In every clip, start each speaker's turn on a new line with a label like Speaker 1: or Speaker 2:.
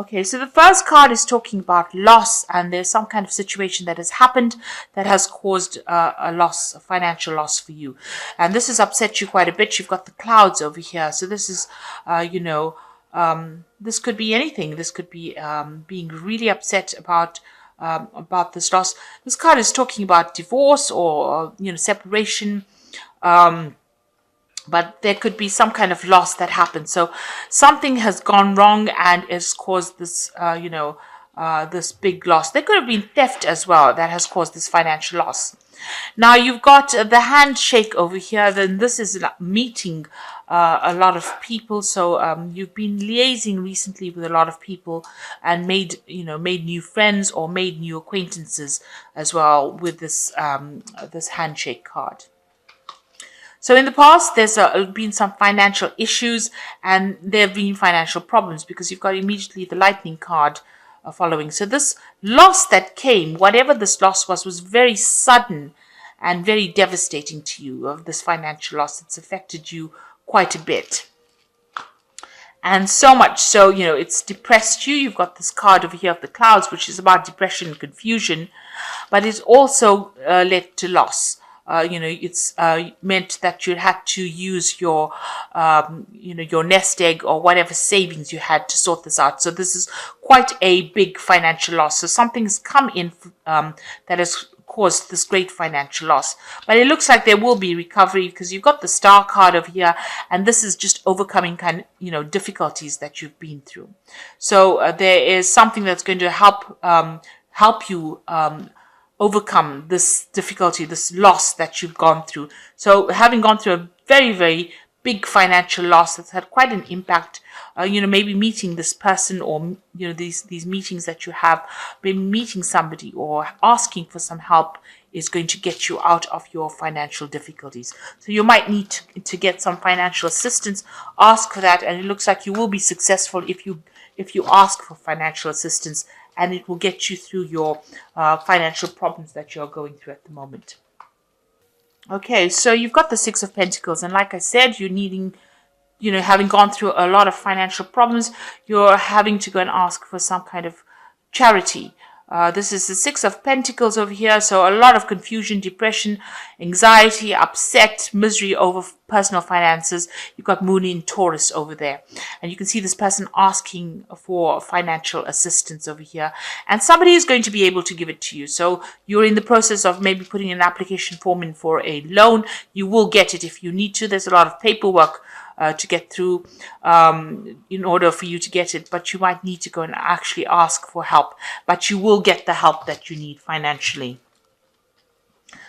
Speaker 1: Okay, so the first card is talking about loss, and there's some kind of situation that has happened that has caused a loss, a financial loss for you. And this has upset you quite a bit. You've got the clouds over here. So this is, this could be anything. This could be being really upset about this loss. This card is talking about divorce or separation. But there could be some kind of loss that happens. So something has gone wrong and has caused this, this big loss. There could have been theft as well that has caused this financial loss. Now you've got the handshake over here. Then this is meeting a lot of people. So you've been liaising recently with a lot of people and made new friends or made new acquaintances as well with this this handshake card. So in the past, there's been some financial issues and there have been financial problems because you've got immediately the lightning card following. So this loss that came, whatever this loss was very sudden and very devastating to you, of this financial loss. It's affected you quite a bit. And so much so, it's depressed you. You've got this card over here of the clouds, which is about depression and confusion, but it's also led to loss. It's meant that you had to use your, your nest egg or whatever savings you had to sort this out. So this is quite a big financial loss. So something's come in that has caused this great financial loss. But it looks like there will be recovery because you've got the star card over here, and this is just overcoming difficulties that you've been through. So there is something that's going to help you overcome this difficulty, this loss that you've gone through. So having gone through a very, very big financial loss that's had quite an impact, maybe meeting this person or, these meetings that you have, maybe meeting somebody or asking for some help is going to get you out of your financial difficulties. So you might need to get some financial assistance, ask for that, and it looks like you will be successful if you ask for financial assistance, and it will get you through your financial problems that you're going through at the moment. Okay, so you've got the Six of Pentacles, and like I said, you're needing, having gone through a lot of financial problems, you're having to go and ask for some kind of charity. This is the Six of Pentacles over here, so a lot of confusion, depression, anxiety, upset, misery over personal finances. You've got Moon in Taurus over there. And you can see this person asking for financial assistance over here. And somebody is going to be able to give it to you. So you're in the process of maybe putting an application form in for a loan. You will get it if you need to. There's a lot of paperwork to get through in order for you to get it, but you might need to go and actually ask for help, but you will get the help that you need financially.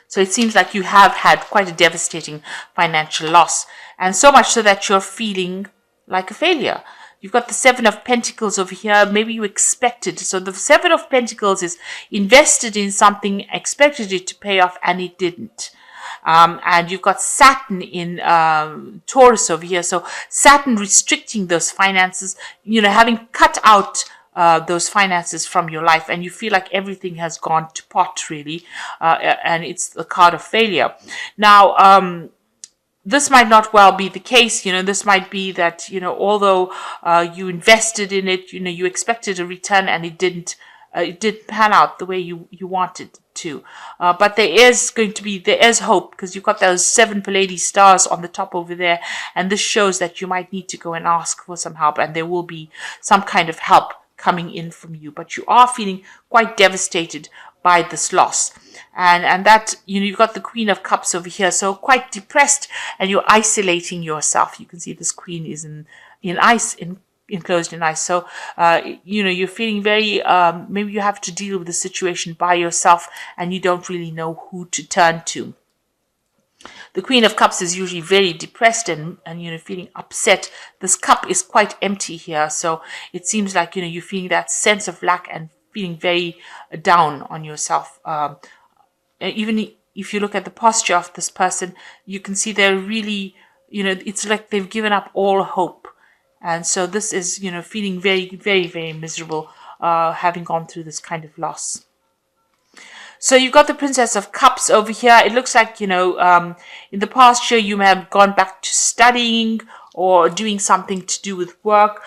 Speaker 1: So it seems like you have had quite a devastating financial loss, and so much so that you're feeling like a failure. You've got the Seven of Pentacles over here. Maybe you expected. So the Seven of Pentacles is invested in something, expected it to pay off, and it didn't. And you've got Saturn in Taurus over here. So Saturn restricting those finances, having cut out those finances from your life, and you feel like everything has gone to pot, really. And it's the card of failure. Now, this might not well be the case. This might be that, although you invested in it, you expected a return and it didn't pan out the way you wanted to. But there is hope, because you've got those 7 Pleiades stars on the top over there, and this shows that you might need to go and ask for some help, and there will be some kind of help coming in from you. But you are feeling quite devastated by this loss, and that you've got the Queen of Cups over here, so quite depressed, and you're isolating yourself. You can see this Queen is in ice, enclosed in ice. So, you're feeling very, maybe you have to deal with the situation by yourself and you don't really know who to turn to. The Queen of Cups is usually very depressed and feeling upset. This cup is quite empty here. So it seems like, you're feeling that sense of lack and feeling very down on yourself. Even if you look at the posture of this person, you can see they're really, it's like they've given up all hope. And so this is, feeling very, very, very miserable, having gone through this kind of loss. So you've got the Princess of Cups over here. It looks like, in the past year, you may have gone back to studying or doing something to do with work,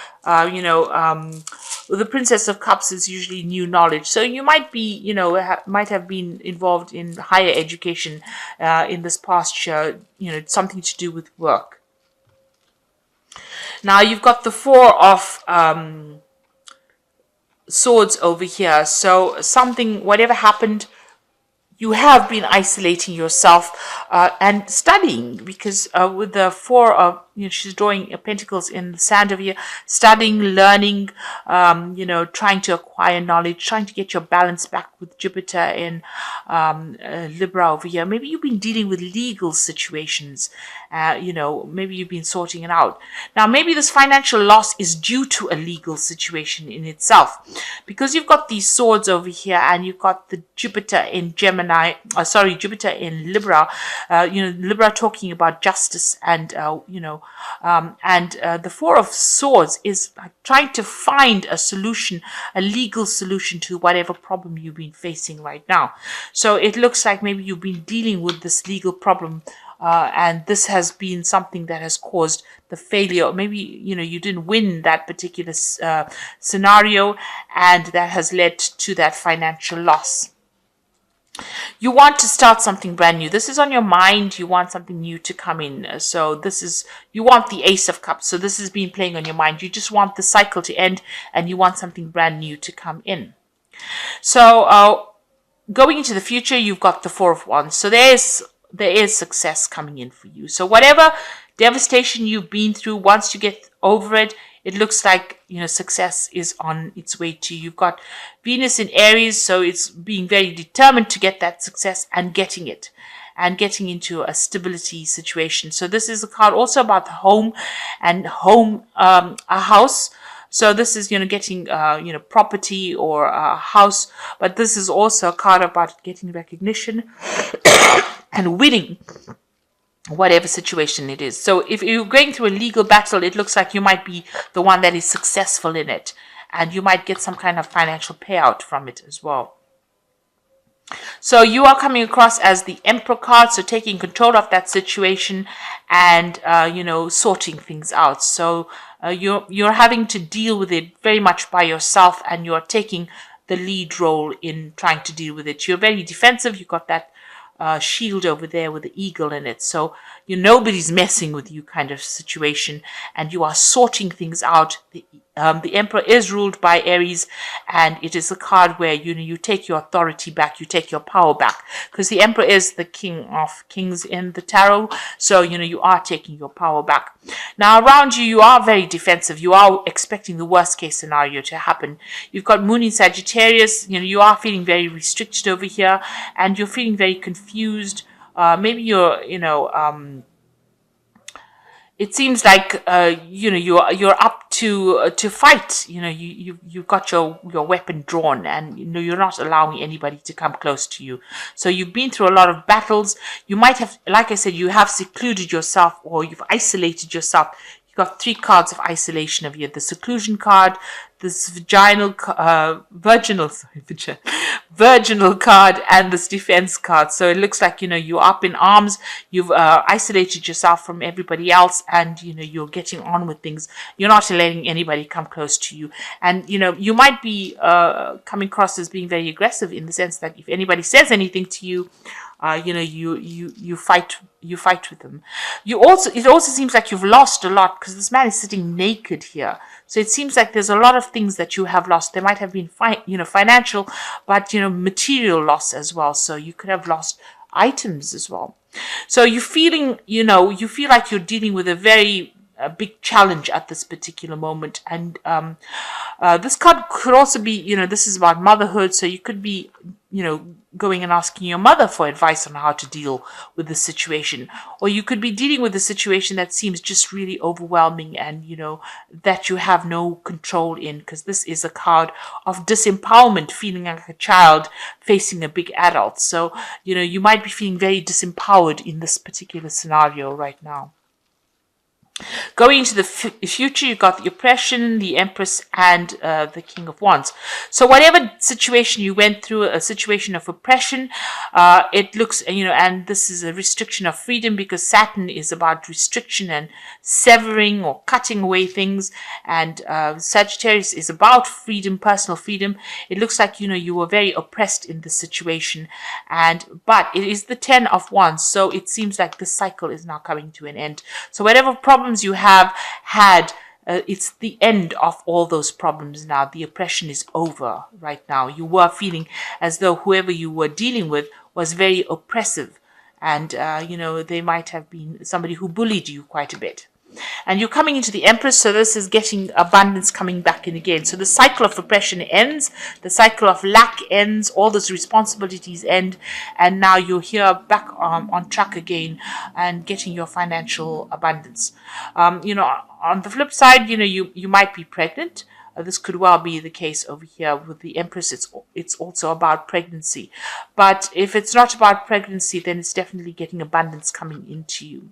Speaker 1: the Princess of Cups is usually new knowledge. So you might be, might have been involved in higher education in this past year, something to do with work. Now you've got the Four of Swords over here. So something, whatever happened, you have been isolating yourself and studying, because with the Four of, she's drawing Pentacles in the sand over here, studying, learning, trying to acquire knowledge, trying to get your balance back with Jupiter in Libra over here. Maybe you've been dealing with legal situations, maybe you've been sorting it out. Now, maybe this financial loss is due to a legal situation in itself, because you've got these swords over here and you've got the Jupiter in Jupiter in Libra, Libra talking about justice and, the Four of Swords is trying to find a solution, a legal solution to whatever problem you've been facing right now. So it looks like maybe you've been dealing with this legal problem, and this has been something that has caused the failure. Maybe, you didn't win that particular scenario, and that has led to that financial loss. You want to start something brand new. This is on your mind. You want something new to come in. So you want the Ace of Cups. So this has been playing on your mind. You just want the cycle to end and you want something brand new to come in. So going into the future, you've got the Four of Wands. So there is success coming in for you. So whatever devastation you've been through, once you get over it, it looks like, success is on its way to you. You've got Venus in Aries, so it's being very determined to get that success and getting it, and getting into a stability situation. So this is a card also about the home and a house. So this is, getting, property or a house, but this is also a card about getting recognition and winning whatever situation it is. So if you're going through a legal battle, it looks like you might be the one that is successful in it, and you might get some kind of financial payout from it as well. So you are coming across as the Emperor card, so taking control of that situation and, sorting things out. So you're having to deal with it very much by yourself, and you're taking the lead role in trying to deal with it. You're very defensive. You've got that shield over there with the eagle in it. So nobody's messing with you kind of situation, and you are sorting things out. The Emperor is ruled by Aries, and it is a card where you take your authority back, you take your power back, because the Emperor is the king of kings in the tarot. So you are taking your power back. Now around you are very defensive. You are expecting the worst case scenario to happen. You've got Moon in Sagittarius. You are feeling very restricted over here, and you're feeling very confused. Maybe you're it seems like you're up to fight. You've got your weapon drawn, and you're not allowing anybody to come close to you. So you've been through a lot of battles. You might have, like I said, you have secluded yourself, or you've isolated yourself. You've got 3 cards of isolation of you. The seclusion card, this virginal card, and this defense card. So it looks like, you're up in arms. You've isolated yourself from everybody else, and, you're getting on with things. You're not letting anybody come close to you. And, you might be coming across as being very aggressive, in the sense that if anybody says anything to you, you fight with them. It also seems like you've lost a lot, because this man is sitting naked here. So it seems like there's a lot of things that you have lost. There might have been financial, but material loss as well. So you could have lost items as well. So you're feeling, you feel like you're dealing with a very big challenge at this particular moment. And this card could also be, this is about motherhood. So you could be, going and asking your mother for advice on how to deal with the situation. Or you could be dealing with a situation that seems just really overwhelming, and, that you have no control in, because this is a card of disempowerment, feeling like a child facing a big adult. So, you might be feeling very disempowered in this particular scenario right now. Going into the future, you got the oppression, the Empress, and the King of Wands. So whatever situation you went through, a situation of oppression, it looks, and this is a restriction of freedom, because Saturn is about restriction and severing or cutting away things, and Sagittarius is about freedom, personal freedom. It looks like, you were very oppressed in this situation, but it is the 10 of Wands, so it seems like this cycle is now coming to an end. So whatever problems you have had, it's the end of all those problems now. The oppression is over right now. You were feeling as though whoever you were dealing with was very oppressive, and they might have been somebody who bullied you quite a bit. And you're coming into the Empress, so this is getting abundance coming back in again. So the cycle of oppression ends, the cycle of lack ends, all those responsibilities end, and now you're here back on track again and getting your financial abundance. On the flip side, you might be pregnant. This could well be the case over here with the Empress. It's also about pregnancy. But if it's not about pregnancy, then it's definitely getting abundance coming into you.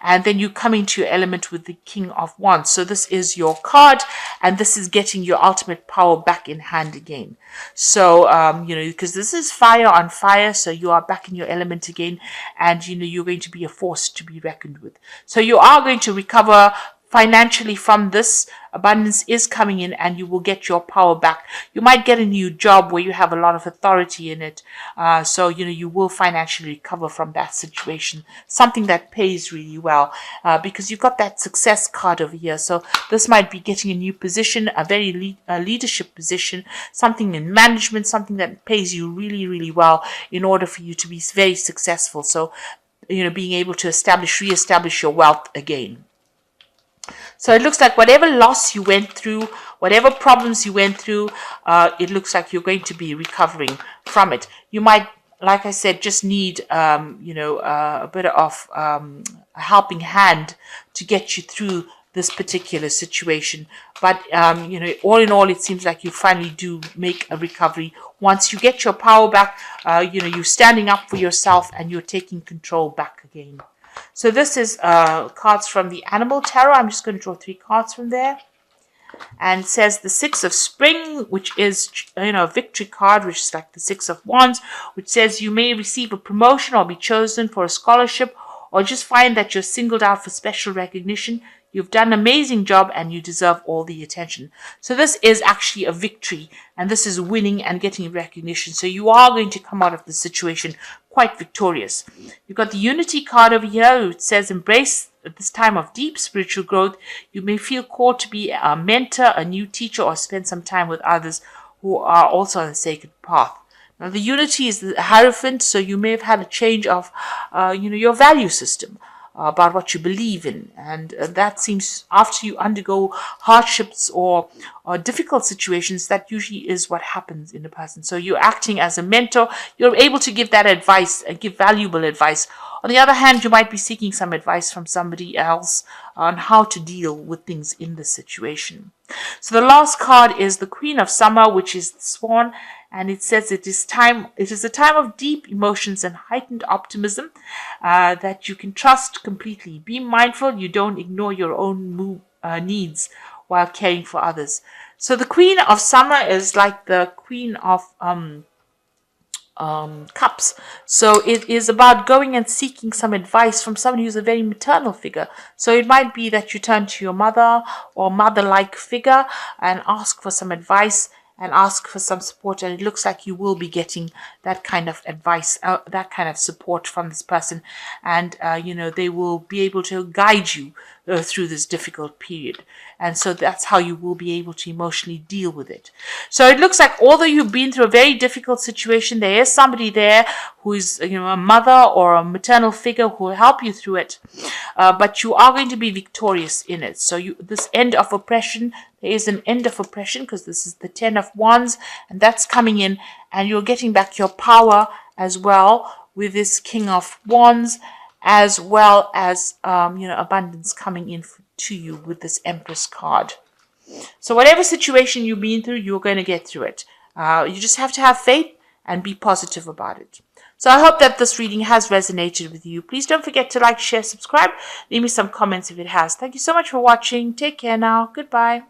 Speaker 1: And then you come into your element with the King of Wands. So this is your card, and this is getting your ultimate power back in hand again. So, because this is fire on fire, so you are back in your element again, and, you're going to be a force to be reckoned with. So you are going to recover financially from this. Abundance is coming in, and you will get your power back. You might get a new job where you have a lot of authority in it. So, you will financially recover from that situation. Something that pays really well, because you've got that success card over here. So this might be getting a new position, a very leadership position, something in management, something that pays you really, really well in order for you to be very successful. So, being able to reestablish your wealth again. So it looks like whatever loss you went through, whatever problems you went through, it looks like you're going to be recovering from it. You might, like I said, just need, a bit of a helping hand to get you through this particular situation. But, all in all, it seems like you finally do make a recovery. Once you get your power back, you're standing up for yourself and you're taking control back again. So this is cards from the Animal Tarot. I'm just going to draw 3 cards from there. And it says the 6 of Spring, which is, a victory card, which is like the 6 of Wands, which says you may receive a promotion or be chosen for a scholarship, or just find that you're singled out for special recognition. You've done an amazing job and you deserve all the attention. So this is actually a victory, and this is winning and getting recognition. So you are going to come out of the situation quite victorious. You've got the Unity card over here, which says embrace this time of deep spiritual growth. You may feel called to be a mentor, a new teacher, or spend some time with others who are also on the sacred path. Now the Unity is the Hierophant, so you may have had a change of, your value system. About what you believe in, and that seems, after you undergo hardships or difficult situations, that usually is what happens in a person. So you're acting as a mentor, you're able to give that advice and give valuable advice. On the other hand, you might be seeking some advice from somebody else on how to deal with things in this situation. So the last card is the Queen of Summer, which is the Swan, and it says it is a time of deep emotions and heightened optimism that you can trust completely. Be mindful you don't ignore your own needs while caring for others. So the Queen of Summer is like the Queen of Cups. So it is about going and seeking some advice from somebody who's a very maternal figure. So it might be that you turn to your mother or mother-like figure and ask for some advice and ask for some support, and it looks like you will be getting that kind of advice, that kind of support from this person, and they will be able to guide you through this difficult period. And so that's how you will be able to emotionally deal with it. So it looks like although you've been through a very difficult situation, there is somebody there who is, a mother or a maternal figure who will help you through it. But you are going to be victorious in it. So this end of oppression, there is an end of oppression because this is the 10 of Wands, and that's coming in, and you're getting back your power as well with this King of Wands, as well as, abundance coming in to you with this Empress card. So whatever situation you've been through, you're going to get through it. You just have to have faith and be positive about it. So I hope that this reading has resonated with you. Please don't forget to like, share, subscribe. Leave me some comments if it has. Thank you so much for watching. Take care now. Goodbye.